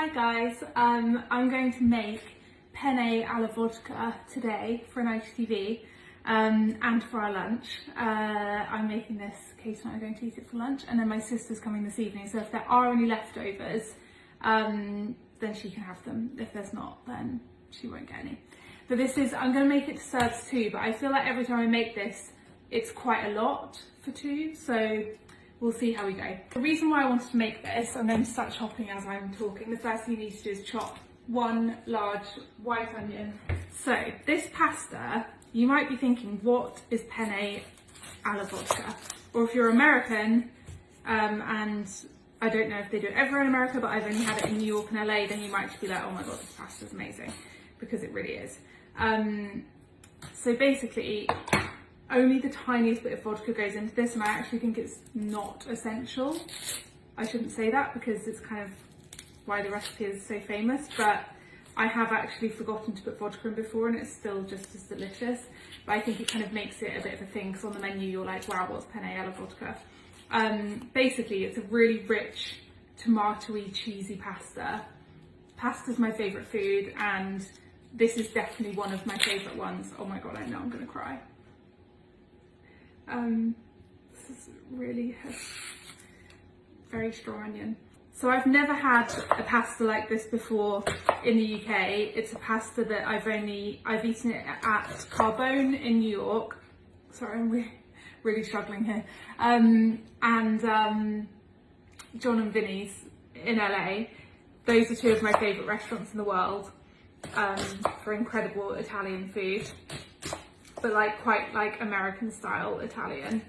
Hi guys, I'm going to make penne alla vodka today for an IGTV and for our lunch. I'm making this, Kate and I are going to eat it for lunch, and then my sister's coming this evening, so if there are any leftovers then she can have them. If there's not, then she won't get any. But this is, I'm going to make it to serves too, but I feel like every time I make this it's quite a lot for two, so we'll see how we go. The reason why I wanted to make this, I'm going to start chopping as I'm talking. The first thing you need to do is chop one large white onion. So this pasta, you might be thinking, what is penne alla vodka? Or if you're American, and I don't know if they do it everywhere in America, but I've only had it in New York and LA, then you might just be like, oh my god, this pasta is amazing, because it really is. So basically, only the tiniest bit of vodka goes into this, and I actually think it's not essential. I shouldn't say that because it's kind of why the recipe is so famous, but I have actually forgotten to put vodka in before and it's still just as delicious. But I think it kind of makes it a bit of a thing, because on the menu you're like, wow, what's penne alla vodka? Basically, it's a really rich, tomatoey, cheesy pasta. Pasta's my favourite food, and this is definitely one of my favourite ones. Oh my god, I know I'm gonna cry. This is really a very strong onion. So I've never had a pasta like this before in the UK. It's a pasta that I've eaten it at Carbone in New York. Sorry, I'm really struggling here. And John and Vinny's in LA. Those are two of my favourite restaurants in the world for incredible Italian food. But like quite like American style Italian.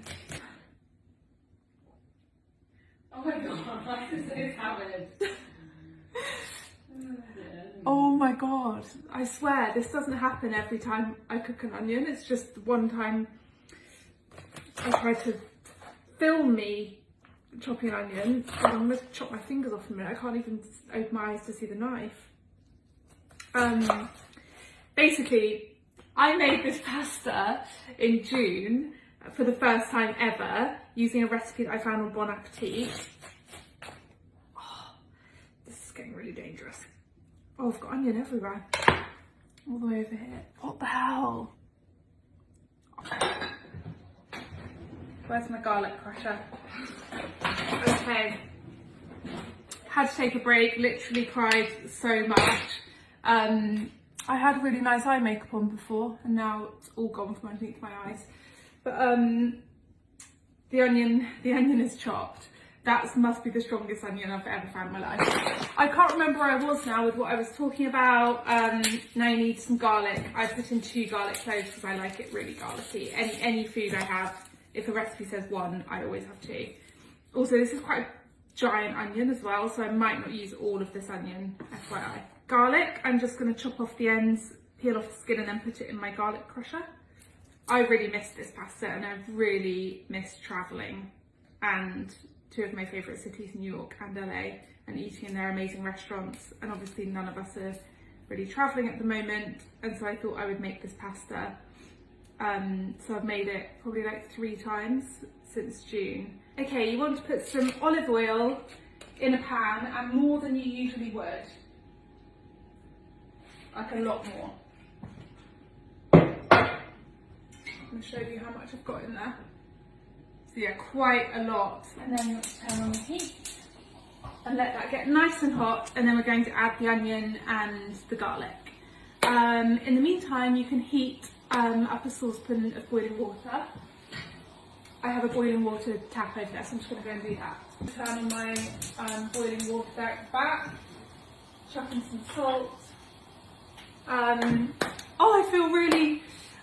Oh my god, why is this happening? Oh my god, I swear this doesn't happen every time I cook an onion. It's just one time I tried to film me chopping an onion, and I'm going to chop my fingers off in a minute. I can't even open my eyes to see the knife. Basically, I made this pasta in June for the first time ever using a recipe that I found on Bon Appetit. Oh, this is getting really dangerous. Oh, I've got onion everywhere. All the way over here. What the hell? Where's my garlic crusher? Okay. Had to take a break, literally cried so much. I had really nice eye makeup on before, and now it's all gone from underneath my eyes. But the onion is chopped. That must be the strongest onion I've ever found in my life. I can't remember where I was now with what I was talking about. Now you need some garlic. I put in 2 garlic cloves because I like it really garlicky. Any food I have, if the recipe says 1, I always have 2. Also, this is quite a giant onion as well, so I might not use all of this onion, FYI. Garlic, I'm just going to chop off the ends, peel off the skin, and then put it in my garlic crusher. I really missed this pasta, and I've really missed travelling and 2 of my favourite cities, New York and LA, and eating in their amazing restaurants. And obviously none of us are really travelling at the moment, and so I thought I would make this pasta. So I've made it probably like 3 times since June. Okay, you want to put some olive oil in a pan, and more than you usually would. Like a lot more. I'm going to show you how much I've got in there. So yeah, quite a lot. And then let's turn on the heat and let that get nice and hot, and then we're going to add the onion and the garlic. In the meantime, you can heat up a saucepan of boiling water. I have a boiling water tap over there, so I'm just going to go and do that. Turn on my boiling water there at the back, chuck in some salt. Oh,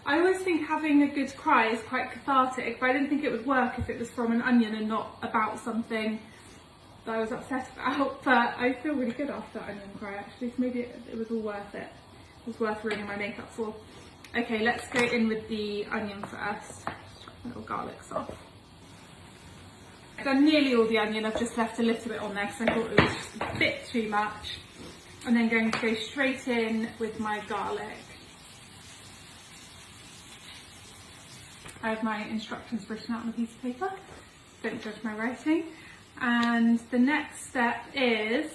I always think having a good cry is quite cathartic, but I didn't think it would work if it was from an onion and not about something that I was upset about. But I feel really good after that onion cry, actually, so maybe it was all worth it. It was worth ruining my makeup for. Okay, let's go in with the onion first. Chop my little garlics off. I've done nearly all the onion, I've just left a little bit on there because I thought it was just a bit too much. And then going to go straight in with my garlic. I have my instructions written out on a piece of paper, don't judge my writing. And the next step is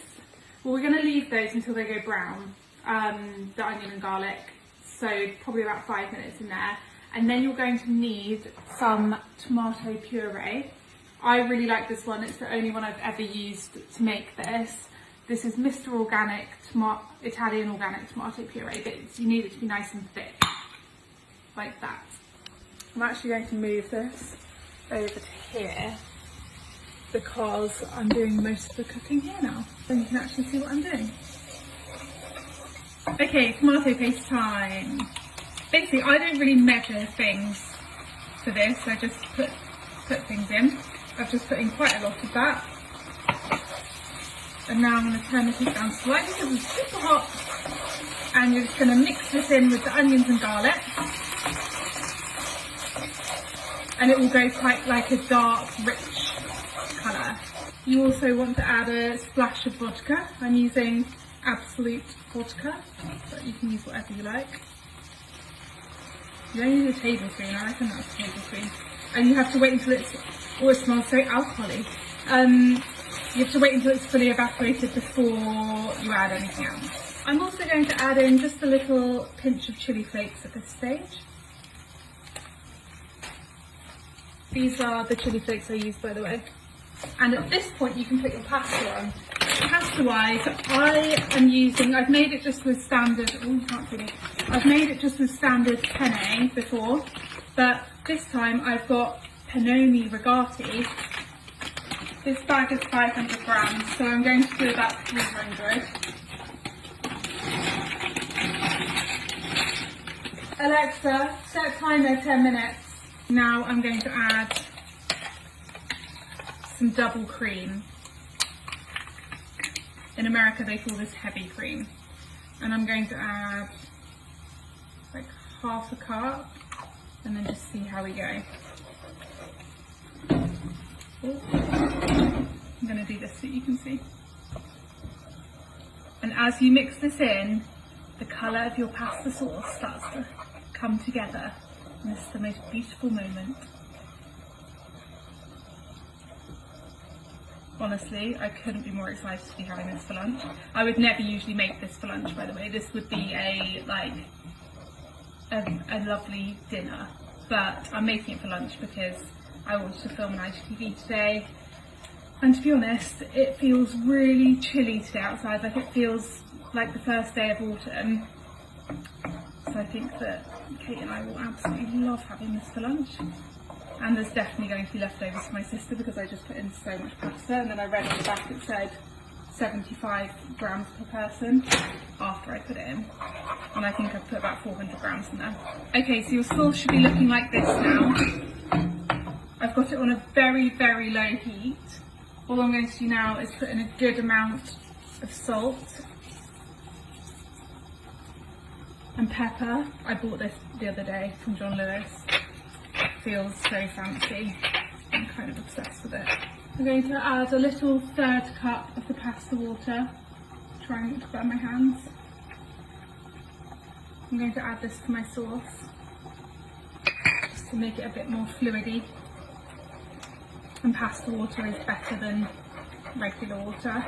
Well, we're going to leave those until they go brown, the onion and garlic, so probably about 5 minutes in there. And then you're going to need some tomato puree. I really like this one, it's the only one I've ever used to make this. This is Mr. Organic Italian Organic Tomato Puree, but you need it to be nice and thick, like that. I'm actually going to move this over to here because I'm doing most of the cooking here now, so you can actually see what I'm doing. Okay, tomato paste time. Basically, I don't really measure things for this, I just put things in. I've just put in quite a lot of that. And now I'm going to turn the heat down slightly because it's super hot. And you're just going to mix this in with the onions and garlic. And it will go quite like a dark, rich colour. You also want to add a splash of vodka. I'm using Absolute vodka, but you can use whatever you like. You only need a tablespoon, I reckon that's a tablespoon. And you have to wait until it's, oh, it smells so alcoholic. You have to wait until it's fully evaporated before you add anything else. I'm also going to add in just a little pinch of chili flakes at this stage. These are the chili flakes I use, by the way. And at this point you can put your pasta on. Pasta wise, I've made it just with standard, oh, you can't see me. I've made it just with standard penne before, but this time I've got panoni rigati. This bag is 500 grams, so I'm going to do about 300. Alexa, set timer 10 minutes. Now I'm going to add some double cream. In America they call this heavy cream. And I'm going to add like half a cup and then just see how we go. I'm going to do this so you can see. And as you mix this in, the colour of your pasta sauce starts to come together. And this is the most beautiful moment. Honestly, I couldn't be more excited to be having this for lunch. I would never usually make this for lunch, by the way. This would be a lovely dinner, but I'm making it for lunch because I wanted to film an IGTV today. And to be honest, it feels really chilly today outside, like it feels like the first day of autumn. So I think that Kate and I will absolutely love having this for lunch. And there's definitely going to be leftovers for my sister because I just put in so much pasta, and then I read on the back it said 75 grams per person after I put it in. And I think I've put about 400 grams in there. Okay, so your sauce should be looking like this now. I've got it on a very, very low heat. All I'm going to do now is put in a good amount of salt and pepper. I bought this the other day from John Lewis. Feels so fancy. I'm kind of obsessed with it. I'm going to add a little 1/3 cup of the pasta water, trying not to burn my hands. I'm going to add this to my sauce just to make it a bit more fluidy. And pasta water is better than regular water.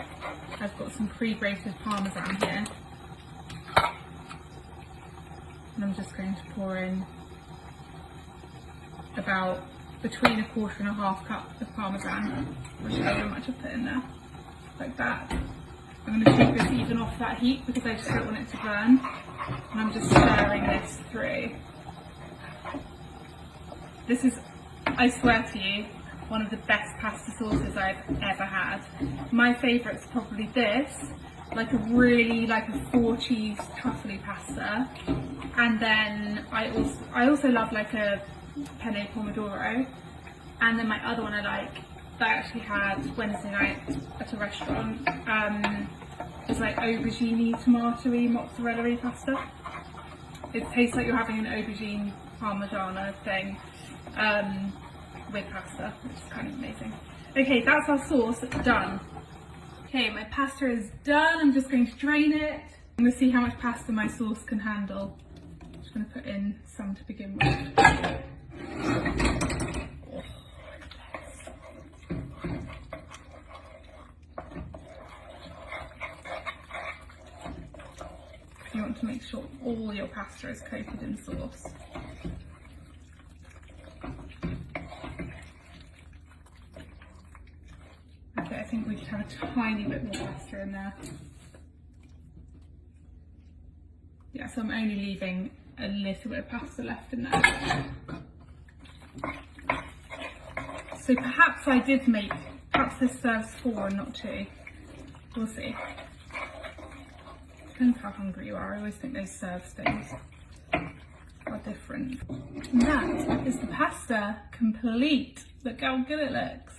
I've got some pre-grated parmesan here. And I'm just going to pour in about between 1/4 and 1/2 cup of parmesan, which is how much I've put in there, like that. I'm going to keep this even off that heat because I just don't want it to burn. And I'm just stirring this through. This is, I swear to you, one of the best pasta sauces I've ever had. My favourite's probably this, like a 4-cheese truffly pasta. And then I also love like a penne pomodoro. And then my other one I like, that I actually had Wednesday night at a restaurant, is like aubergine tomatoey mozzarella pasta. It tastes like you're having an aubergine parmigiana thing with pasta, which is kind of amazing. Okay, that's our sauce done. Okay, my pasta is done. I'm just going to drain it. I'm going to see how much pasta my sauce can handle. I'm just going to put in some to begin with. You want to make sure all your pasta is coated in sauce. Okay, I think we should have a tiny bit more pasta in there. Yeah, so I'm only leaving a little bit of pasta left in there. So perhaps perhaps this serves 4 and not 2. We'll see. Depends how hungry you are. I always think those serves things are different. And that is the pasta complete. Look how good it looks.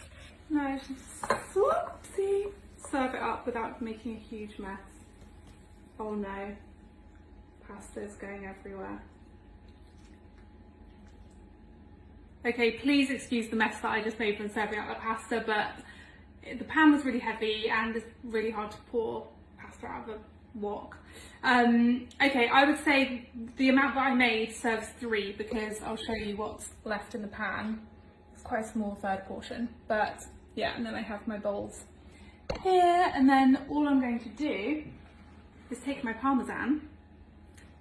No, it's just whoopsie. Serve it up without making a huge mess. Oh no. Pasta is going everywhere. Okay, please excuse the mess that I just made from serving out the pasta, but the pan was really heavy and it's really hard to pour pasta out of a wok. Okay, I would say the amount that I made serves 3 because I'll show you what's left in the pan. It's quite a small third portion, but yeah, and then I have my bowls here, and then all I'm going to do is take my parmesan.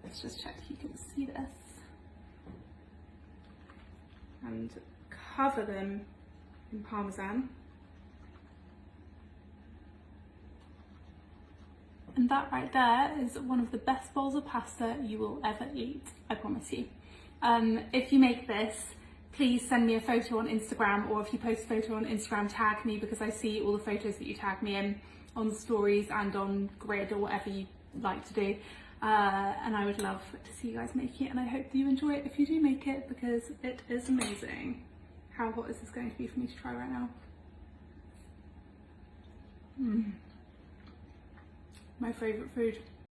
Let's just check you can see this. And cover them in parmesan. And that right there is one of the best bowls of pasta you will ever eat, I promise you. If you make this, please send me a photo on Instagram, or if you post a photo on Instagram, tag me, because I see all the photos that you tag me in on the stories and on Grid or whatever you like to do. And I would love to see you guys make it, and I hope that you enjoy it if you do make it, because it is amazing. How hot is this going to be for me to try right now? My favourite food.